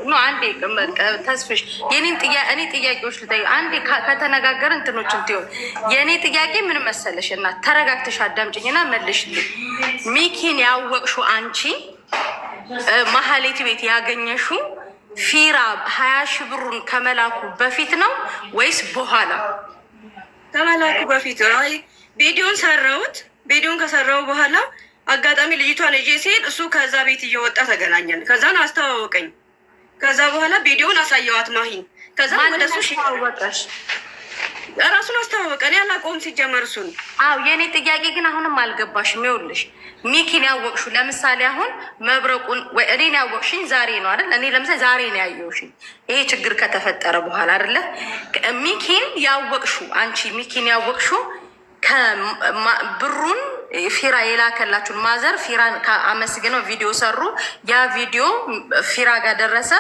ኖ አንዴ ተስፍሽ የኔን እኔ ጥያቄዎች ልጠይቅ አንዴ ከተነጋገር እንትኖች እንትን የእኔ ጥያቄ ምን መሰለሽ እና ተረጋግተሽ አዳምጪኝና መልሽልኝ። ሚኪን ያወቅሹ አንቺ ማህሌት ቤት ያገኘሹ ፊራ 20 ሺህ ብሩን ከመላኩ በፊት ነው ወይስ በኋላ? ከመላኩ በፊት ነው። ቪዲዮን ሰራሁት። ቪዲዮን ከሰራው በኋላ አጋጣሚ ልጅቷን እጄ ሲሄድ እሱ ከዛ ቤት እየወጣ ተገናኘን። ከዛን አስተዋወቀኝ። ከዛ በኋላ ቪዲዮን አሳየዋት ማሂን። ከዛ ወደ እሱ ሽወጣሽ ራሱን አስተዋወቀ። እኔ አላውቀውም ሲጀመር እሱን። አዎ የኔ ጥያቄ ግን አሁንም አልገባሽም። ይኸውልሽ ሚኪን ያወቅሹ ለምሳሌ አሁን መብረቁን ወይ እኔን ያወቅሽኝ ዛሬ ነው አይደል? እኔ ለምሳሌ ዛሬ ነው ያየሁሽኝ ይሄ ችግር ከተፈጠረ በኋላ አይደለ? ሚኪን ያወቅሹ አንቺ ሚኪን ያወቅሹ ብሩን ፊራ የላከላችሁን ማዘር ፊራን አመስግነው ቪዲዮ ሰሩ። ያ ቪዲዮ ፊራ ጋር ደረሰ።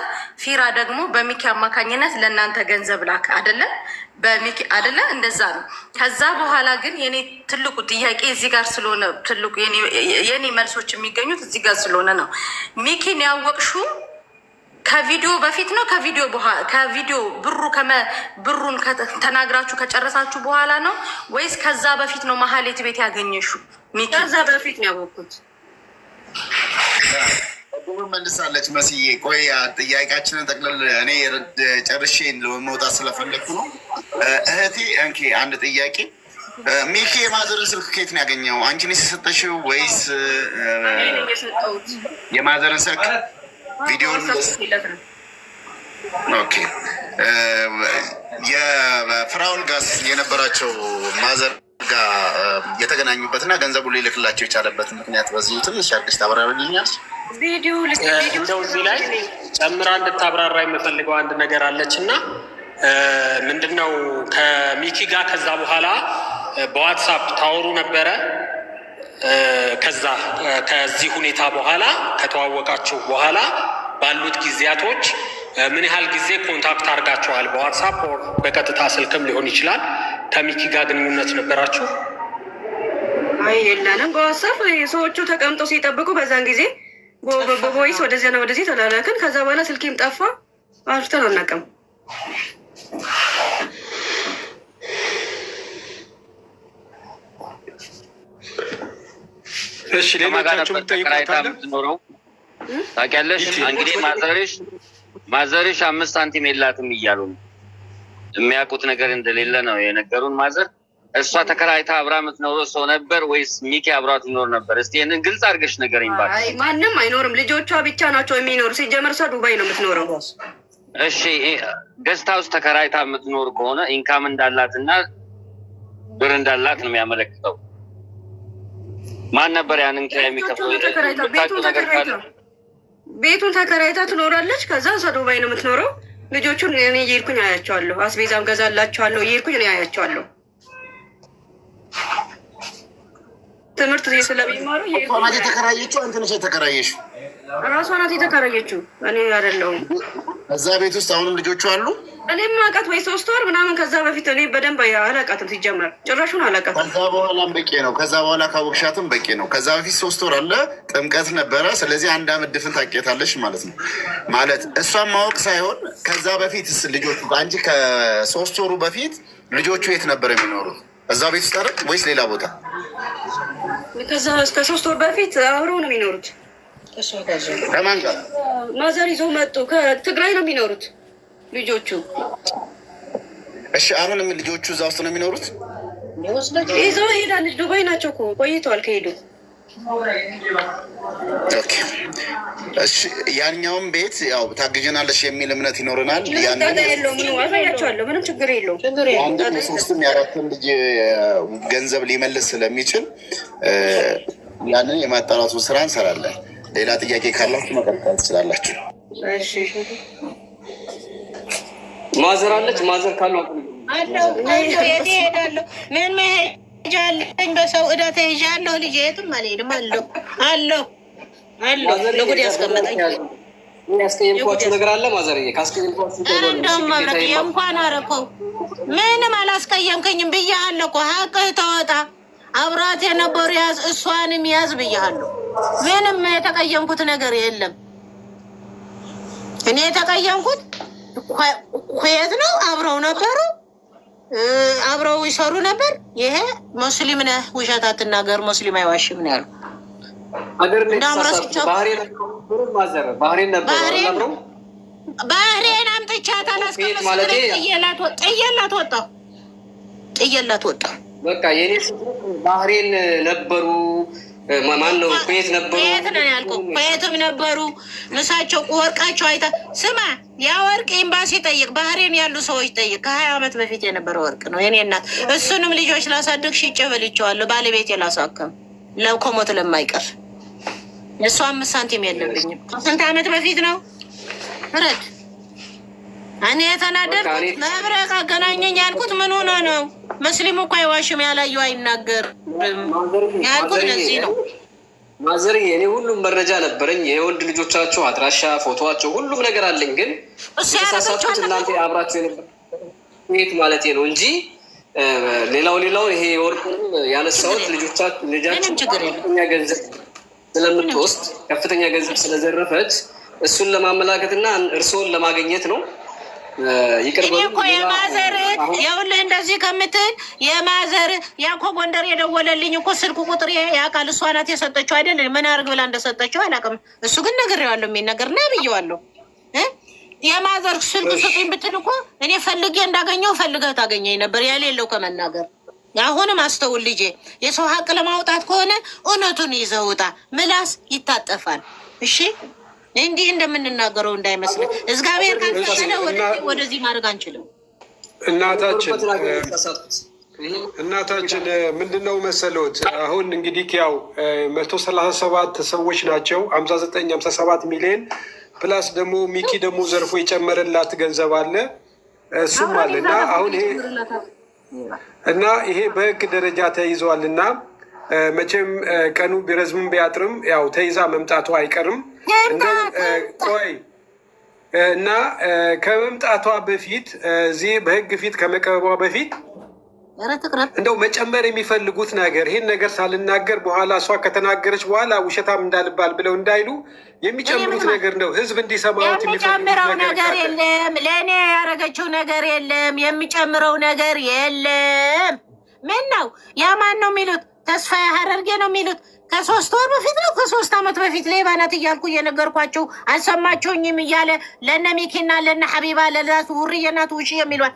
ፊራ ደግሞ በሚኪ አማካኝነት ለእናንተ ገንዘብ ላክ አደለ? በሚኪ አደለ? እንደዛ ነው። ከዛ በኋላ ግን የኔ ትልቁ ጥያቄ እዚህ ጋር ስለሆነ ትልቁ የኔ መልሶች የሚገኙት እዚህ ጋር ስለሆነ ነው። ሚኪን ያወቅሹ ከቪዲዮ በፊት ነው ከቪዲዮ በኋላ? ከቪዲዮ ብሩን ተናግራችሁ ከጨረሳችሁ በኋላ ነው ወይስ ከዛ በፊት ነው ማህሌት ቤት ያገኘሹ? ከዛ በፊት ነው ያወቅኩት። መልሳለች መስዬ። ቆይ ጥያቄያችንን ጠቅልል እኔ ጨርሼ መውጣት ስለፈለግኩ ነው። እህቴ እንኪ አንድ ጥያቄ። ሚኪ የማዘርን ስልክ ከየት ነው ያገኘው? አንቺ ነሽ የሰጠሽው ወይስ የማዘርን ስልክ ቪዲዮን? ኦኬ። የፍራውል ጋስ የነበራቸው ማዘር ጋር የተገናኙበትና ገንዘቡ ሊልክላቸው የቻለበት ምክንያት በዚሁ ትንሽ አድርገሽ ታብራሪልኛለሽ? እንደው እዚህ ላይ ጨምራ እንድታብራራ የምፈልገው አንድ ነገር አለች እና ምንድነው ከሚኪ ጋር ከዛ በኋላ በዋትሳፕ ታወሩ ነበረ። ከዚህ ሁኔታ በኋላ ከተዋወቃችሁ በኋላ ባሉት ጊዜያቶች ምን ያህል ጊዜ ኮንታክት አድርጋችኋል? በዋትሳፕ በቀጥታ ስልክም ሊሆን ይችላል። ከሚኪ ጋር ግንኙነት ነበራችሁ? አይ የለንም። በዋትሳፕ ሰዎቹ ተቀምጠው ሲጠብቁ በዛን ጊዜ በቮይስ ወደዚያና ወደዚህ ተላላክን። ከዛ በኋላ ስልኬም ጠፋ። አርፍተን አናውቅም። እሺ ሌሎቻችሁ የምትኖረው ታውቂያለሽ? እንግዲህ ማዘርሽ 5 ሳንቲም የላትም እያሉ ነው። የሚያውቁት ነገር እንደሌለ ነው የነገሩን። ማዘር እሷ ተከራይታ አብራ የምትኖረው ሰው ነበር ወይስ ሚኪ አብራት ይኖር ነበር? እስቲ ይህንን ግልጽ አድርገሽ ንገረኝ እባክሽ። አይ ማንም አይኖርም። ልጆቿ ብቻ ናቸው የሚኖሩ። ሲጀመር እሷ ዱባይ ነው የምትኖረው። እሺ ገስት ሃውስ ተከራይታ የምትኖር ከሆነ ኢንካም እንዳላትና ብር እንዳላት ነው የሚያመለክተው። ማን ነበር ያንን ኪራይ የሚከፍለው? ቤቱን ተከራይታ ትኖራለች። ከዛ እሷ ዱባይ ነው የምትኖረው። ልጆቹን እኔ እየሄድኩኝ አያቸዋለሁ። አስቤዛም ገዛላቸዋለሁ። እየሄድኩኝ እኔ አያቸዋለሁ። ትምህርት ስለሚማሩ ናት የተከራየችው። አንተ ነሽ የተከራየሽው? ራሷ ናት የተከራየችው፣ እኔ አይደለሁም። እዛ ቤት ውስጥ አሁንም ልጆቹ አሉ? እኔም አውቃት ወይ 3 ወር ምናምን። ከዛ በፊት እኔ በደንብ አላውቃትም። ሲጀመር ጭራሹን አላውቃትም። ከዛ በኋላም በቂ ነው። ከዛ በኋላ ካወቅሻትም በቂ ነው። ከዛ በፊት 3 ወር አለ፣ ጥምቀት ነበረ። ስለዚህ 1 ዓመት ድፍን ታውቂያታለሽ ማለት ነው። ማለት እሷን ማወቅ ሳይሆን ከዛ በፊት ልጆቹ አንቺ ከ3 ወሩ በፊት ልጆቹ የት ነበር የሚኖሩት? እዛ ቤት ውስጥ አይደል ወይስ ሌላ ቦታ? ከዛ እስከ 3 ወር በፊት አብረው ነው የሚኖሩት። ከማን ጋር? ማዘር ይዞ መጡ። ከትግራይ ነው የሚኖሩት ልጆቹ። እሺ አሁንም ልጆቹ እዛ ውስጥ ነው የሚኖሩት? ይዘው ሄዳለች። ዱባይ ናቸው እኮ ቆይተዋል ከሄዱ። ኦኬ እሺ ያኛውም ቤት ያው ታግዥናለሽ የሚል እምነት ይኖረናል። አሳያቸዋለሁ። ምንም ችግር የለውም። 1 3 4 ልጅ ገንዘብ ሊመልስ ስለሚችል ያንን የማጣራቱ ስራ እንሰራለን። ሌላ ጥያቄ ካላችሁ መቀጠል ትችላላችሁ። ማዘር አለች? ማዘር ካሉ የት እሄዳለሁ? ምን መሄጃ አለኝ? በሰው ዕዳ ተይዣለሁ። ልጅ የትም አልሄድም። አለሁ ለጉድ ያስቀመጠኝ ያስቀየምኳችሁ ነገር አለ? ማዘርዬ ካስቀየምኳችሁ እንደውም መብረቅ እንኳን አረከው ምንም አላስቀየምከኝም ብያለሁ እኮ። ሀቅህ ተወጣ። አብራት የነበሩ ያዝ፣ እሷንም ያዝ ብያለሁ። ምንም የተቀየምኩት ነገር የለም። እኔ የተቀየምኩት ኩዌት ነው። አብረው ነበሩ፣ አብረው ይሰሩ ነበር። ይሄ ሙስሊም ነህ ውሸት አትናገር፣ ሙስሊም አይዋሽም ነው ያሉ። ባህሬን አምጥቻት አላስቀመጥኩ ጥየላት ወጣሁ። በቃ የኔ ባህሬን ነበሩ። ማን ነው? ኩዌት ነበሩ። ኩዌት ነው ያልኩህ። ኩዌትም ነበሩ። ምሳቸው ወርቃቸው አይታ ስማ፣ ያ ወርቅ ኤምባሲ ጠይቅ፣ ባህሬን ያሉ ሰዎች ጠይቅ። ከ20 ዓመት በፊት የነበረ ወርቅ ነው የኔ እናት። እሱንም ልጆች ላሳድግ ሽጬ በልቼዋለሁ። ባለቤቴ ላሳከም ለኮሞት ለማይቀር እሱ 5 ሳንቲም የለብኝም። ከስንት ዓመት በፊት ነው ረድ እኔ የተናደድኩት መብረቅ አገናኘኝ ያልኩት ምን ሆነ ነው? ሙስሊሙ እኮ አይዋሽም፣ ያላየው አይናገርም ያልኩት ለዚህ ነው። ማዘር እኔ ሁሉም መረጃ ነበረኝ፣ የወንድ ልጆቻቸው አድራሻ፣ ፎቶዋቸው፣ ሁሉም ነገር አለኝ። ግን ተሳሳትኩት። እናንተ አብራችሁ የነበሩት ማለት ነው እንጂ ሌላው ይሄ ወርቁን ያነሳሁት ልጃችን ከፍተኛ ገንዘብ ስለምትወስድ ከፍተኛ ገንዘብ ስለዘረፈች እሱን ለማመላከትና እርስዎን ለማግኘት ነው። ይቅርብ እኮ የማዘር የውልህ እንደዚህ ከምትል የማዘር ያኮ ጎንደር የደወለልኝ እኮ ስልኩ ቁጥር ያውቃል። እሷ ናት የሰጠችው አይደል? ምን አድርግ ብላ እንደሰጠችው አላውቅም። እሱ ግን ነግሬዋለሁ፣ የሚነገር ና ብዬዋለሁ። የማዘር ስልክ ስጡኝ ብትል እኮ እኔ ፈልጌ እንዳገኘው ፈልገህ ታገኘኝ ነበር፣ ያሌለው ከመናገር። አሁንም አስተውል ልጄ፣ የሰው ሀቅ ለማውጣት ከሆነ እውነቱን ይዘህ ውጣ። ምላስ ይታጠፋል። እሺ እንዲህ እንደምንናገረው እንዳይመስልህ። እግዚአብሔር ካልፈቀደ ወደዚህ ማድረግ አንችልም። እናታችን ምንድነው መሰሎት? አሁን እንግዲህ ያው 137 ሰዎች ናቸው። 59-57 ሚሊዮን ፕላስ ደግሞ ሚኪ ደግሞ ዘርፎ የጨመረላት ገንዘብ አለ፣ እሱም አለ እና አሁን ይሄ በህግ ደረጃ ተይዘዋል እና መቼም ቀኑ ቢረዝምም ቢያጥርም ያው ተይዛ መምጣቷ አይቀርም። እንደው ቆይ እና ከመምጣቷ በፊት እዚህ በህግ ፊት ከመቅረቧ በፊት እንደው መጨመር የሚፈልጉት ነገር ይህን ነገር ሳልናገር በኋላ እሷ ከተናገረች በኋላ ውሸታም እንዳልባል ብለው እንዳይሉ የሚጨምሩት ነገር ነው። ህዝብ እንዲሰማት የሚጨምረው ነገር የለም። ለእኔ ያደረገችው ነገር የለም። የሚጨምረው ነገር የለም። ምን ነው ያማን ነው የሚሉት? ተስፋ ሀረርጌ ነው የሚሉት። ከ3 ወር በፊት ነው ከ3 ዓመት በፊት ሌባ ናት እያልኩ እየነገርኳቸው አልሰማቸውኝም እያለ ለነ ሚኪና ለነ ሐቢባ ለራሱ ውርዬ ናት ውሽ የሚሏል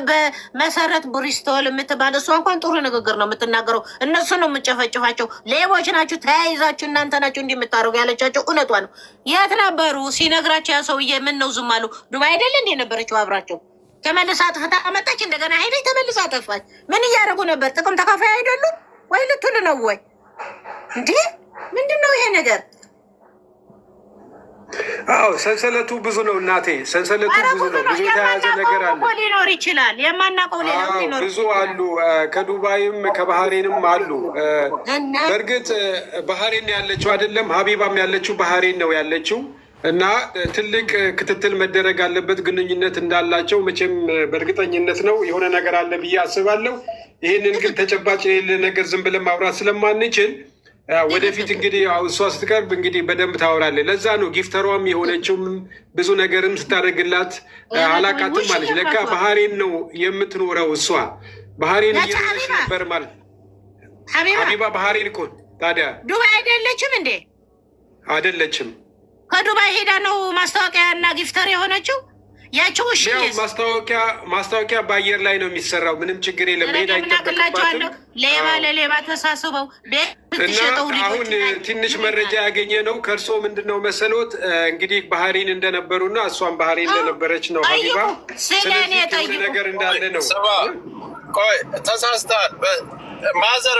በመሰረት ብሪስቶል የምትባል እሷ እንኳን ጥሩ ንግግር ነው የምትናገረው። እነሱ ነው የምጨፈጭፋቸው። ሌቦች ናችሁ፣ ተያይዛችሁ እናንተ ናችሁ እንዲህ የምታደርጉ ያለቻቸው እውነቷ ነው። የት ነበሩ ሲነግራቸው? ያ ሰውዬ ምን ነው ዝም አሉ? ዱባይ አይደለ እንዴ ነበረችው አብራቸው? ተመልሳ አጥፍታ አመጣች፣ እንደገና ሄደች፣ ተመልሳ አጠፋች። ምን እያደረጉ ነበር? ጥቅም ተካፋይ አይደሉም ወይ ልትሉ ነው ወይ? እንዴ ምንድን ነው ይሄ ነገር? አዎ ሰንሰለቱ ብዙ ነው እናቴ፣ ሰንሰለቱ ብዙ ነው። ብዙ የተያያዘ ነገር አለ። ሊኖር ይችላል፣ የማናውቀው ሊኖር ብዙ አሉ። ከዱባይም ከባህሬንም አሉ። በእርግጥ ባህሬን ያለችው አይደለም፣ ሀቢባም ያለችው ባህሬን ነው ያለችው እና ትልቅ ክትትል መደረግ አለበት። ግንኙነት እንዳላቸው መቼም በእርግጠኝነት ነው የሆነ ነገር አለ ብዬ አስባለሁ። ይህንን ግን ተጨባጭ የሌለ ነገር ዝም ብለን ማውራት ስለማንችል ወደፊት እንግዲህ እሷ ስትቀርብ እንግዲህ በደንብ ታወራለች። ለዛ ነው ጊፍተሯም የሆነችውም ብዙ ነገርም ስታደርግላት አላቃትም ማለች። ለካ ባህሬን ነው የምትኖረው እሷ ባህሬን እየኖረች ነበር ማለት ሀቢባ ባህሬን እኮ ታዲያ ዱባይ አይደለችም እንዴ? አይደለችም። ከዱባይ ሄዳ ነው ማስታወቂያ እና ጊፍተር የሆነችው። ያቸው እሺ ማስታወቂያ በአየር ላይ ነው የሚሰራው። ምንም ችግር የለም። ሄዳ ይጠበቅባትም። ሌባ ለሌባ ተሳስበው እና አሁን ትንሽ መረጃ ያገኘ ነው ከእርሶ ምንድን ነው መሰሎት እንግዲህ ባህሬን እንደነበሩና እሷም ባህሬን እንደነበረች ነው ሀቢባ። ስለዚህ ነገር እንዳለ ነው። ቆይ ተሳስተሃል። ማዘር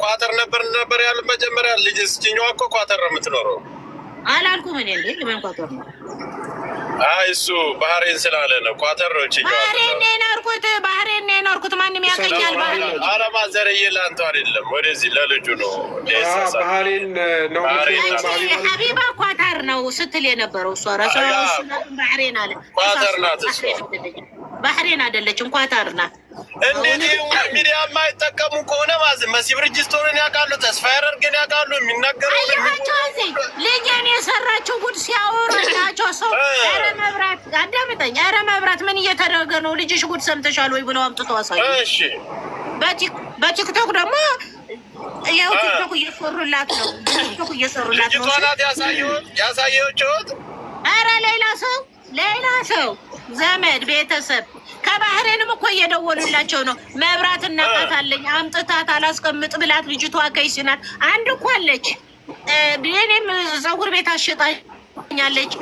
ኳተር ነበር ያሉ መጀመሪያ ልጅ እስችኛዋ እኮ ኳተር ነው የምትኖረው አላልኩም እኔ እንዴ? ለምን ኳተር ነው? እሱ ባህሬን ስላለ ነው ኳተር ነው እችኛዋ። ባህሬን ነው የኖርኩት። ማንም ያገኛል። ኧረ ማዘርዬ ለአንተ አይደለም ወደዚህ ለልጁ ነው። ባህሬን ነው ሀቢባ ኳተር ነው ስትል የነበረው እሷ ራሷ ባህሬን አለ። ኳተር ናት እሷ። ባህሬን አይደለችም ኳተር ናት። እንዴት ሚዲያ የማይጠቀሙ ከሆነ መሲ ብርጅስቶንን ያውቃሉ፣ ተስፋ ያደርገን ያውቃሉ። የሚናገረው ልጄን የሰራችው ጉድ ሲያወራላቸው ሰው ኧረ መብራት አዳምጠኝ፣ ኧረ መብራት ምን እየተደረገ ነው? ልጅሽ ጉድ ሰምተሻል ወይ ብለው አምጥቶ አሳዩ። እሺ በቲክቶክ ደግሞ ያው ቲክቶክ እየሰሩላት ነው። ቲክቶክ እየሰሩላት ነው። ልጅቷናት ያሳየችሁት። ኧረ ሌላ ሰው ዘመድ ቤተሰብ ከባህሬንም እኮ እየደወሉላቸው ነው። መብራት እናቃታለኝ አምጥታት አላስቀምጥ ብላት ልጅቷ ከይስ ናት። አንድ እኮ አለች እኔም ፀጉር ቤት አሸጣኛለች።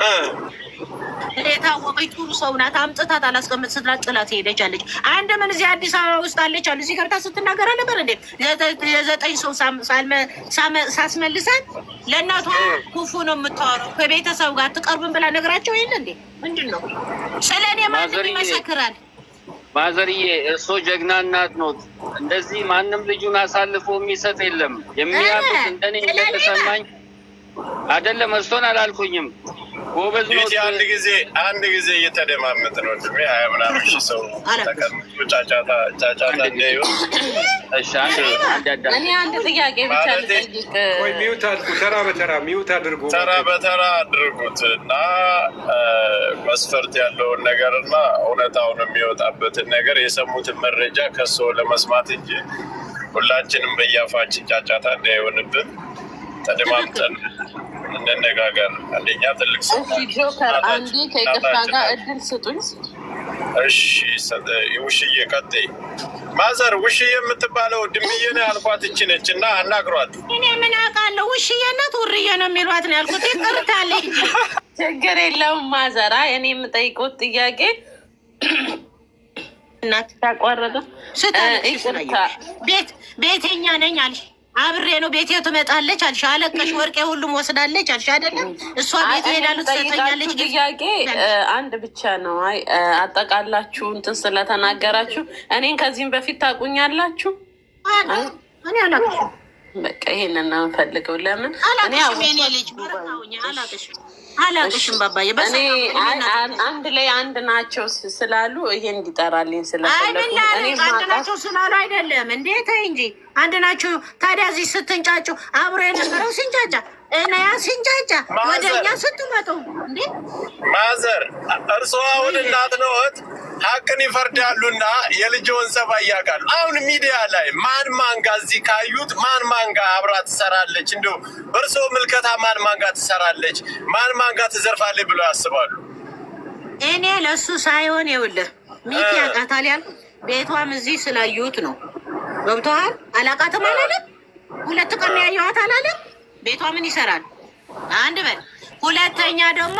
የታወቀች ጥሩ ሰው ናት። አምጥታት አላስቀምጥ ስትላት ጥላት ሄደች አለች። አንድ ምን እዚህ አዲስ አበባ ውስጥ አለች አሉ። እዚህ ገብታ ስትናገር ነበር እንዴ የ9 ሰው ሳስመልሳት ለእናቷ ክፉ ነው የምታወራው ከቤተሰብ ጋር ትቀርብን ብላ ነግራቸው የለ እንዴ? ምንድን ነው ስለ እኔ ማንም ይመሰክራል? ማዘርዬ እርሶ ጀግና እናት ኖት። እንደዚህ ማንም ልጁን አሳልፎ የሚሰጥ የለም። የሚያውቁት እንደኔ እንደተሰማኝ አይደለም። እርሶን አላልኩኝም። ጎበዝ ኖት። አንድ ጊዜ እየተደማመጥ ነው ድሜ 20 ምናምን ሺህ ሰው ተቀምጦ ጫጫታ እንዳይሆን። እሺ እኔ አንድ ጥያቄ ብቻ ልጠይቅ። ወይ ሚውት አድርጉ፣ ተራ በተራ ሚውት አድርጉ፣ ተራ በተራ አድርጉት እና መስፈርት ያለውን ነገር እና እውነታውን የሚወጣበትን ነገር የሰሙትን መረጃ ከሰው ለመስማት እንጂ ሁላችንም በያፋችን ጫጫታ እንዳይሆንብን ተደማምጠን እንነጋገር። አንደኛ ትልቅ ሰው ጆከር አንዴ ከይቅርታ ጋር እድል ስጡኝ። እሺ ውሽዬ ቀጥይ። ማዘር ውሽዬ የምትባለው ድምዬ ነው ያልኳት እቺ ነች እና አናግሯት። እኔ ምን አውቃለሁ? ውሽዬ ናት ውርዬ ነው የሚሏት ነው ያልኩት። ይቅርታለኝ። ችግር የለውም ማዘራ። እኔ የምጠይቁት ጥያቄ እናት ታቋረጠ ይቅርታ ቤተኛ ነኝ አልሽ። አብሬ ነው ቤቴ ትመጣለች አልሽ። አለቀሽ ወርቄ ሁሉም ወስዳለች አልሽ አይደለም? እሷ ቤት ሄዳሉ ትሰጠኛለች። ጥያቄ አንድ ብቻ ነው። አይ አጠቃላችሁ እንትን ስለተናገራችሁ እኔን ከዚህም በፊት ታውቁኛላችሁ። እኔ አላውቅሽም። በቃ ይሄንን ነው የምፈልገው። ለምን እኔ ልጅ አላውቅሽም ባባዬ። እኔ አንድ ላይ አንድ ናቸው ስላሉ ይሄ እንዲጠራልኝ ስለፈለጉ አንድ ናቸው ስላሉ አይደለም እንዴ? ተይ እንጂ አንድ ናቸው። ታዲያ እዚህ ስትንጫጩ አብሮ የነበረው ሲንጫጫ እና ያ ሲንጫጫ ወደ እኛ ስትመጡ እንዴ? ማዘር እርስዎ አሁን እናት ነዎት፣ ሀቅን ይፈርዳሉና የልጅውን ጸባይ ያውቃሉ። አሁን ሚዲያ ላይ ማን ጋር እዚህ ካዩት ማን ጋር አብራ ትሰራለች? እንዲሁ በእርስዎ ምልከታ ማን ጋር ትሰራለች፣ ማን ጋር ትዘርፋለች ብሎ ያስባሉ? እኔ ለሱ ሳይሆን ይኸውልህ ሚኪ ያውቃታል ያልኩት ቤቷም እዚህ ስላዩት ነው። ገብቶሃል? አላውቃትም አላለም። 2 ቀን ያየኋት አላለም። ቤቷ ምን ይሰራል? አንድ በል። ሁለተኛ ደግሞ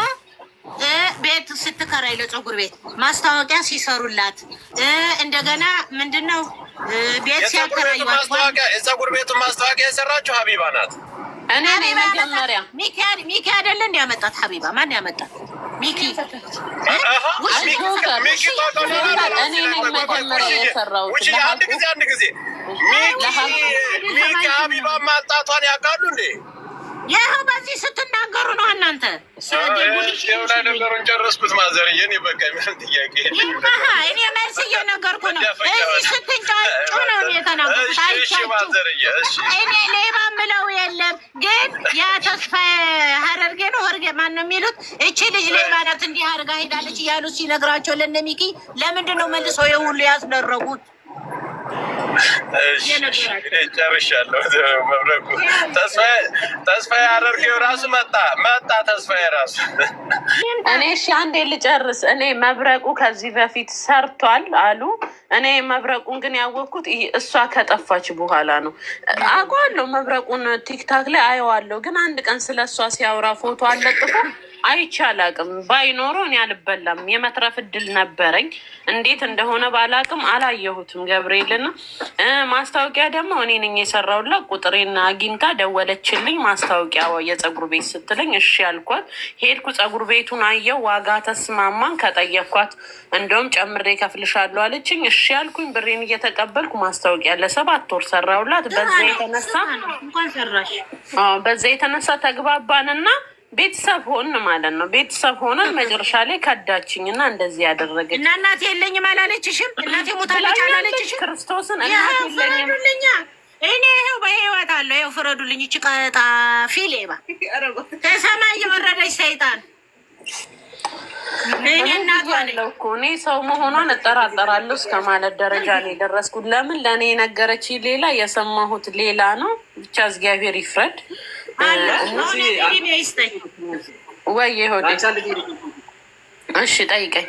ቤት ስትከራይ ለፀጉር ቤት ማስታወቂያ ሲሰሩላት እንደገና ምንድነው ቤት ሲያከራዩ የፀጉር ቤቱን ማስታወቂያ የሰራችው ሀቢባ ናት። እኔ መጀመሪያ ሚኪ አይደለ እንዲ ያመጣት? ሀቢባ ማን ያመጣት? ሚኪ መጀመሪያ የሰራው አንድ ጊዜ ሚኪ ሀቢባ ማጣቷን ያውቃሉ እንዴ? ይኸው በዚህ ስትናገሩ ነው እናንተ። ነገሩን ጨረስኩት ማዘርዬ። እኔ በቃ ምንም ጥያቄ እኔ መልስ እየነገርኩ ነው። እዚህ ስትንጫጩ ነው የተናገርኩት። እኔ ሌባ ምለው የለም ግን ያ ተስፋ ሀረርጌ ነው ሆርጌ ማን ነው የሚሉት? እቺ ልጅ ሌባ ናት እንዲህ አድርጋ ሄዳለች እያሉ ሲነግራቸው ለእነ ሚኪ ለምንድን ነው መልሰው የሁሉ ያስደረጉት? ጨርሻለሁ። መብረቁ ተስፋ ያደርገው ራሱ መጣ ተስፋ ራሱ እኔ እሺ አንዴ ልጨርስ። እኔ መብረቁ ከዚህ በፊት ሰርቷል አሉ። እኔ መብረቁን ግን ያወቅኩት እሷ ከጠፋች በኋላ ነው። አውቀዋለሁ መብረቁን ቲክታክ ላይ አየዋለሁ። ግን አንድ ቀን ስለ እሷ ሲያወራ ፎቶ አለጥፎ አይቼ አላቅም። ባይኖረው እኔ አልበላም። የመትረፍ እድል ነበረኝ። እንዴት እንደሆነ ባላቅም አላየሁትም። ገብርኤልና ማስታወቂያ ደግሞ እኔ ነኝ የሰራሁላት። ቁጥሬን አግኝታ ደወለችልኝ። ማስታወቂያ የፀጉር ቤት ስትለኝ እሺ ያልኳት። ሄድኩ፣ ፀጉር ቤቱን አየው፣ ዋጋ ተስማማን። ከጠየኳት እንደውም ጨምሬ ከፍልሻለሁ አለችኝ። እሺ ያልኩኝ ብሬን እየተቀበልኩ ማስታወቂያ ለ7 ወር ሰራሁላት። በዛ የተነሳ ተግባባንና ቤተሰብ ሆን ማለት ነው። ቤተሰብ ሆነን መጨረሻ ላይ ከዳችኝ እና እንደዚህ ያደረገች እና እናቴ የለኝም አላለችሽም? እናቴ ሞታለች አላለችሽም? ክርስቶስን ፍረዱልኛ። እኔ ይኸው በህይወት አለሁ። ይኸው ፍረዱልኝ። ይቺ ቀጣ ፊሌባ ከሰማይ የወረደች ሰይጣን እኔ ሰው መሆኗን እጠራጠራለሁ እስከ ማለት ደረጃ ነው የደረስኩት። ለምን ለእኔ የነገረች ሌላ የሰማሁት ሌላ ነው። ብቻ እግዚአብሔር ይፍረድ። ወይ ሆዴ እሺ ጠይቀኝ።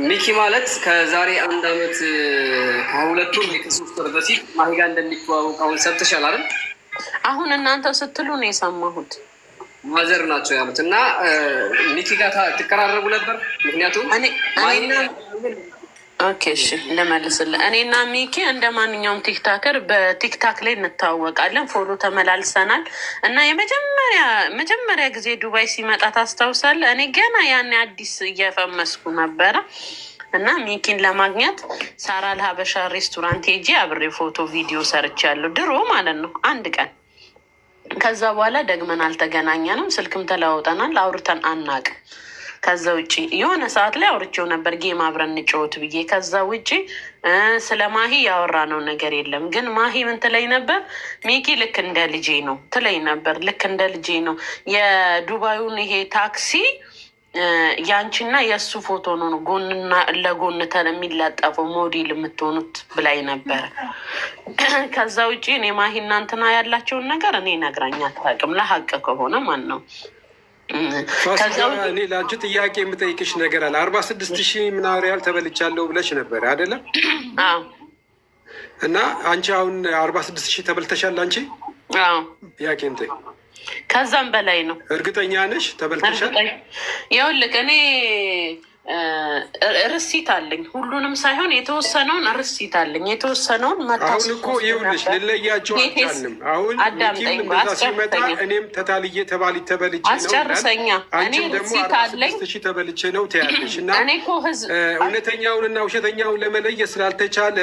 ሚኪ ማለት ከዛሬ 1 ዓመት ከ2 ወር ከ3 ወር በፊት ማሂ ጋር እንደሚተዋወቅ አሁን ሰምተሻል አይደል? አሁን እናንተ ስትሉ ነው የሰማሁት። ማዘር ናቸው ያሉት እና ሚኪ ጋር ትቀራረቡ ነበር? ምክንያቱም ኦኬ እሺ ልመልስልህ። እኔና ሚኪ እንደ ማንኛውም ቲክታከር በቲክታክ ላይ እንታወቃለን። ፎሎ ተመላልሰናል እና መጀመሪያ ጊዜ ዱባይ ሲመጣ ታስታውሳለህ? እኔ ገና ያኔ አዲስ እየፈመስኩ ነበረ እና ሚኪን ለማግኘት ሳራ ለሀበሻ ሬስቶራንት ሄጄ አብሬ ፎቶ ቪዲዮ ሰርቻለሁ። ድሮ ማለት ነው 1 ቀን። ከዛ በኋላ ደግመን አልተገናኘንም። ስልክም ተለዋውጠናል። አውርተን አናቅም። ከዛ ውጭ የሆነ ሰዓት ላይ አውርቼው ነበር ጌም አብረን እንጫወት ብዬ። ከዛ ውጭ ስለ ማሂ ያወራነው ነገር የለም። ግን ማሂ ምን ትለኝ ነበር? ሚኪ ልክ እንደ ልጄ ነው ትለኝ ነበር። ልክ እንደ ልጄ ነው። የዱባዩን ይሄ ታክሲ ያንቺና የእሱ ፎቶ ነው ጎንና ለጎን የሚለጠፈው ሞዴል የምትሆኑት ብላኝ ነበር። ከዛ ውጭ እኔ ማሂ እናንትና ያላቸውን ነገር እኔ ነግራኝ አታውቅም። ለሀቅ ከሆነ ማን ነው እኔ ለአንቺ ጥያቄ የምጠይቅሽ ነገር አለ። 46,000 ምናምን ሪያል ተበልቻለሁ ብለሽ ነበር አይደለም? እና አንቺ አሁን 46,000 ተበልተሻል አንቺ? ጥያቄ እንትን ከዛም በላይ ነው። እርግጠኛ ነሽ ተበልተሻል? ይኸውልህ እኔ ርሲት አለኝ። ሁሉንም ሳይሆን የተወሰነውን ርሲት አለኝ። የተወሰነውን አሁን እኮ ይኸውልሽ ልለያቸው አልቻልንም። አሁን ሚኪም እንደዛ ሲመጣ እኔም ተታልዬ ተበልቼ ነው። አስጨርሰኛ። እኔ ርሲት አለኝ 46,000 ተበልቼ ነው ትያለሽ። እና እውነተኛውንና ውሸተኛውን ለመለየት ስላልተቻለ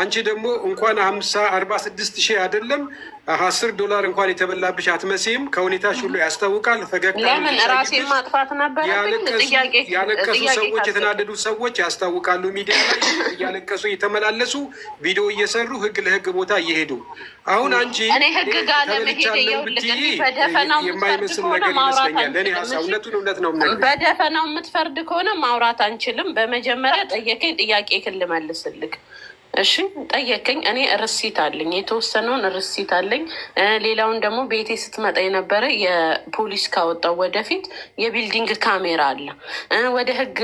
አንቺ ደግሞ እንኳን 46,000 አይደለም $10 እንኳን የተበላብሽ አትመሲም። ከሁኔታሽ ሁሉ ያስታውቃል። ፈገግታ ለምን ራሴን ማጥፋት ነበር? ያለቀሱ ሰዎች የተናደዱ ሰዎች ያስታውቃሉ። ሚዲያ ላይ እያለቀሱ እየተመላለሱ ቪዲዮ እየሰሩ ህግ ለህግ ቦታ እየሄዱ አሁን አንቺ እኔ ህግ ጋር ለመሄድ የማይመስል ነገር ይመስለኛል። እኔ ሀሳብነቱን እውነት ነው። በደፈናው የምትፈርድ ከሆነ ማውራት አንችልም። በመጀመሪያ ጠየቀኝ ጥያቄ ክል መልስልክ። እሺ ጠየቀኝ። እኔ ርሲት አለኝ፣ የተወሰነውን ርሲት አለኝ። ሌላውን ደግሞ ቤቴ ስትመጣ የነበረ የፖሊስ ካወጣው ወደፊት የቢልዲንግ ካሜራ አለ። ወደ ህግ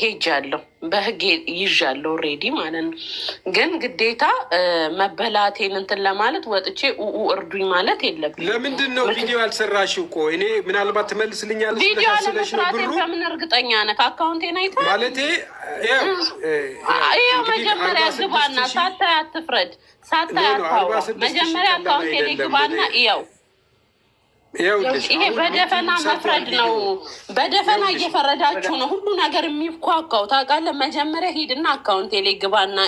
ሄጃለሁ፣ በህግ ይዣለሁ ኦልሬዲ ማለት ነው። ግን ግዴታ መበላቴን እንትን ለማለት ወጥቼ እርዱኝ ማለት የለብኝ። ለምንድን ነው ቪዲዮ ያልሰራሽው? እኮ እኔ ምናልባት ትመልስልኛለሽ ቪዲዮ አለመስራቴ በምን እርግጠኛ ነህ? አካውንቴን አይተህ ማለቴ ይኸው መጀመሪያ ግባና ሳታይ አትፍረድ፣ ሳታይ አታውራ። መጀመሪያ አካውንቴ ላይ ግባና ይኸው ይሄ በደፈና መፍረድ ነው። በደፈና እየፈረዳችሁ ነው ሁሉ ነገር የሚኳኳው ታውቃለህ። መጀመሪያ ሂድና አካውንቴ ላይ ግባና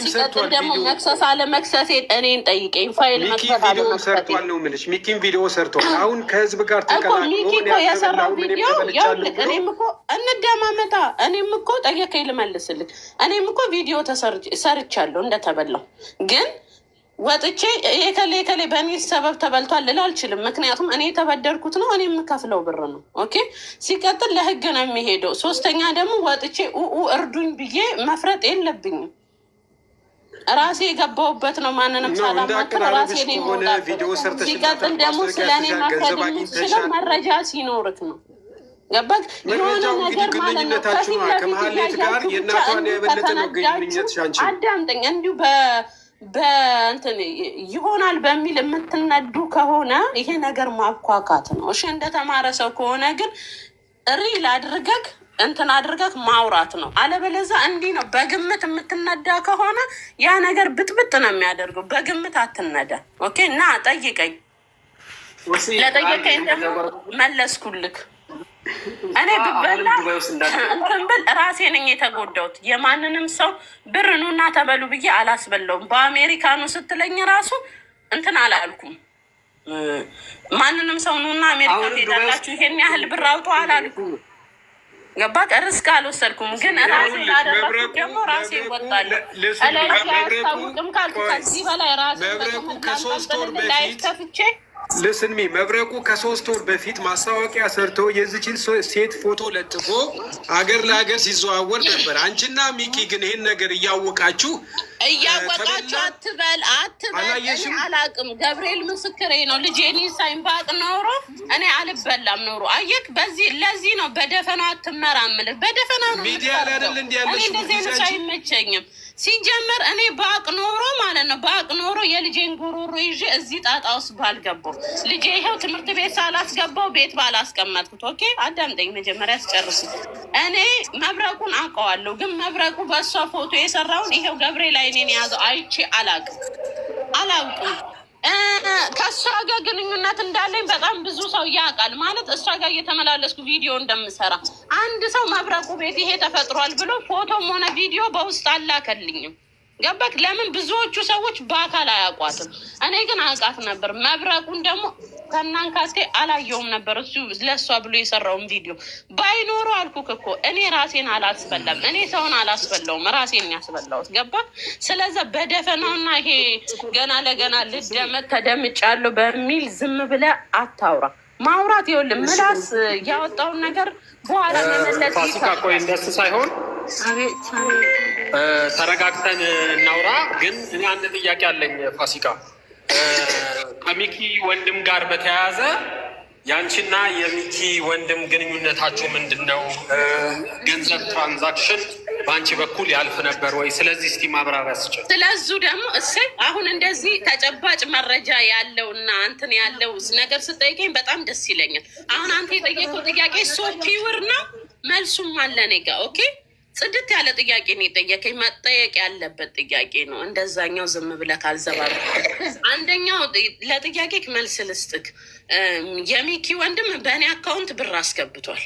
ሲቀጥል ደግሞ መክሰስ አለ መክሰሴ እኔን ጠይቀኝ። ፋይል መክፈት አለ ሰርቷል ነው የምልሽ። ሚኪም ቪዲዮ ሰርቷል። አሁን ከህዝብ ጋር ተቀላቅሎ ሚኪ እኮ የሰራው ቪዲዮ ይኸውልህ፣ እኔም እኮ እንደማመጣ እኔም እኮ ጠየቀኝ ልመልስልህ። እኔም እኮ ቪዲዮ ሰርቻለሁ እንደተበላው ግን ወጥቼ የከሌ በእኔ ሰበብ ተበልቷል ልል አልችልም። ምክንያቱም እኔ የተበደርኩት ነው፣ እኔ የምከፍለው ብር ነው። ኦኬ ሲቀጥል ለህግ ነው የሚሄደው። ሶስተኛ ደግሞ ወጥቼ እርዱኝ ብዬ መፍረጥ የለብኝም። ራሴ የገባሁበት ነው። ማንንም ሳላማክር ራሴ ነው የምወጣበት። ሲቀጥል ደግሞ ስለ እኔ መፍረድ የምትችለው መረጃ ሲኖርክ ነው። ገባክ? የሆነ ነገር ማለት ነው ከፊት ለፊት አዳምጠኝ እንዲሁ በእንትን ይሆናል በሚል የምትነዱ ከሆነ ይሄ ነገር ማብኳካት ነው። እሺ እንደተማረ ሰው ከሆነ ግን ሪል አድርገክ እንትን አድርገክ ማውራት ነው። አለበለዚያ እንዲህ ነው በግምት የምትነዳ ከሆነ ያ ነገር ብጥብጥ ነው የሚያደርገው። በግምት አትነዳ። ኦኬ እና ጠይቀኝ። ለጠየቀኝ ደግሞ መለስኩልክ። እኔ ብበላ እንትን ብል ራሴ ነኝ የተጎዳሁት። የማንንም ሰው ብር ኑና ተበሉ ብዬ አላስበላውም። በአሜሪካኑ ስትለኝ ራሱ እንትን አላልኩም። ማንንም ሰው ኑና አሜሪካ ትሄዳላችሁ ይሄን ያህል ብር አውጡ አላልኩም። ገባህ? ርስክ አልወሰድኩም፣ ግን ራሴ ላደረኩት ደግሞ ራሴ እወጣለሁ። አላስታውቅም ካልኩ ከዚህ በላይ ራሴ ላይ ከፍቼ ልስንሚ መብረቁ ከ3 ወር በፊት ማስታወቂያ ሰርቶ የዚችን ሴት ፎቶ ለጥፎ አገር ለሀገር ሲዘዋወር ነበር። አንቺና ሚኪ ግን ይህን ነገር እያወቃችሁ አትበል አላቅም። ገብርኤል ምስክሬ ነው። ልጄን ሳይንባቅ ኖሮ እኔ አልበላም ኖሮ። አየክ፣ ለዚህ ነው በደፈናው አትመራምልህ። በደፈናው ነው ሚዲያ ላይ አይደል እንዲ ያለሽ። እንደዚህ አይነት አይመቸኝም። ሲጀመር እኔ ባቅ ኖሮ ማለት ነው ባቅ ኖሮ የልጄን ጉሮሮ ይዤ እዚህ ጣጣ ውስጥ ባልገባው። ልጄ ይኸው ትምህርት ቤት ሳላስገባው ቤት ባላስቀመጥኩት። ኦኬ አዳምጠኝ፣ መጀመሪያ አስጨርስ። እኔ መብረቁን አውቀዋለሁ፣ ግን መብረቁ በእሷ ፎቶ የሰራውን ይኸው ገብርኤል ላይ እኔን የያዘው አይቼ አላውቅም። ከእሷ ጋር ግንኙነት እንዳለኝ በጣም ብዙ ሰው ያውቃል። ማለት እሷ ጋር እየተመላለስኩ ቪዲዮ እንደምሰራ አንድ ሰው መብረቁ ቤት ይሄ ተፈጥሯል ብሎ ፎቶም ሆነ ቪዲዮ በውስጥ አላከልኝም። ገባክ? ለምን ብዙዎቹ ሰዎች በአካል አያውቋትም። እኔ ግን አውቃት ነበር። መብረቁን ደግሞ ከናንካቴ አላየውም ነበር። እሱ ለእሷ ብሎ የሰራውን ቪዲዮ ባይኖሩ አልኩክ እኮ እኔ ራሴን አላስበላም። እኔ ሰውን አላስበላውም፣ ራሴን ያስበላሁት። ገባክ? ስለዚ በደፈናውና ይሄ ገና ለገና ልደመጥ ተደምጫለሁ በሚል ዝም ብለህ አታውራ። ማውራት ይኸውልህ ምላስ ያወጣውን ነገር በኋላ መመለስ ቆይ እንደሱ ሳይሆን ተረጋግተን እናውራ። ግን እኔ አንድ ጥያቄ አለኝ ፋሲካ። ከሚኪ ወንድም ጋር በተያያዘ ያንቺና የሚኪ ወንድም ግንኙነታችሁ ምንድን ነው? ገንዘብ ትራንዛክሽን በአንቺ በኩል ያልፍ ነበር ወይ? ስለዚህ እስቲ ማብራሪያ ስጭን። ስለዙ ደግሞ አሁን እንደዚህ ተጨባጭ መረጃ ያለውና እንትን ያለው ነገር ስጠይቀኝ በጣም ደስ ይለኛል። አሁን አንተ የጠየቀው ጥያቄ ሶኪውር ነው፣ መልሱም አለ እኔ ጋ። ኦኬ ጽድት ያለ ጥያቄ ነው የጠየቀኝ። መጠየቅ ያለበት ጥያቄ ነው። እንደዛኛው ዝም ብለህ ካልዘባብ። አንደኛው ለጥያቄ መልስ ልስጥክ። የሚኪ ወንድም በእኔ አካውንት ብር አስገብቷል።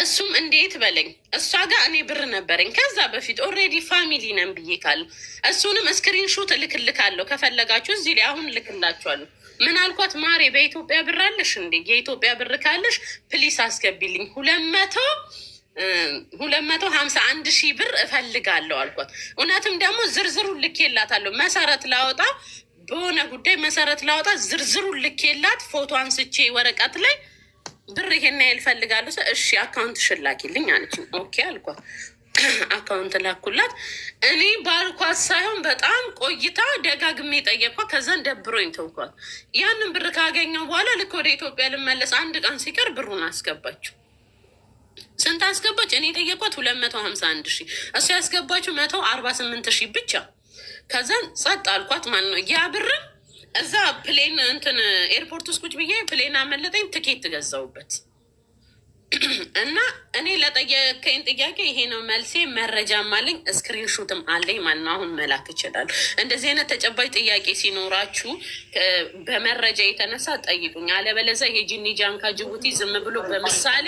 እሱም እንዴት በለኝ፣ እሷ ጋር እኔ ብር ነበረኝ ከዛ በፊት ኦልሬዲ ፋሚሊ ነን ብዬ ካለ እሱንም ስክሪንሾት እልክልካለሁ ከፈለጋችሁ እዚህ ላይ አሁን እልክላችኋለሁ። ምን አልኳት? ማሬ በኢትዮጵያ ብር አለሽ እንዴ? የኢትዮጵያ ብር ካለሽ ፕሊስ አስገቢልኝ 251,000 ብር እፈልጋለሁ አልኳት። እውነትም ደግሞ ዝርዝሩን ልኬላታለሁ። መሰረት ላወጣ በሆነ ጉዳይ መሰረት ላወጣ ዝርዝሩን ልኬላት ፎቶ አንስቼ ወረቀት ላይ ብር ይሄን ያህል እፈልጋለሁ። እሺ አካውንት ሽላኪልኝ አለችኝ። ኦኬ አልኳት። አካውንት ላኩላት። እኔ ባልኳት ሳይሆን በጣም ቆይታ ደጋግሜ ጠየኳት። ከዛን ደብሮኝ ተውኳት። ያንን ብር ካገኘው በኋላ ልክ ወደ ኢትዮጵያ ልመለስ አንድ ቀን ሲቀር ብሩን አስገባችው። ስንት አስገባች? እኔ የጠየኳት 251,000፣ እሱ ያስገባችው 148,000 ብቻ። ከዛን ጸጥ አልኳት። ማን ነው ያ ብርም እዛ ፕሌን እንትን ኤርፖርት ውስጥ ቁጭ ብዬ ፕሌን አመለጠኝ፣ ትኬት ገዛውበት እና እኔ ለጠየቀኝ ጥያቄ ይሄ ነው መልሴ። መረጃም አለኝ ስክሪንሹትም አለኝ። ማን ነው አሁን መላክ ይችላል። እንደዚህ አይነት ተጨባጭ ጥያቄ ሲኖራችሁ በመረጃ የተነሳ ጠይቁኝ። አለበለዚያ ይሄ ጂኒ ጃንካ ጅቡቲ ዝም ብሎ በምሳሌ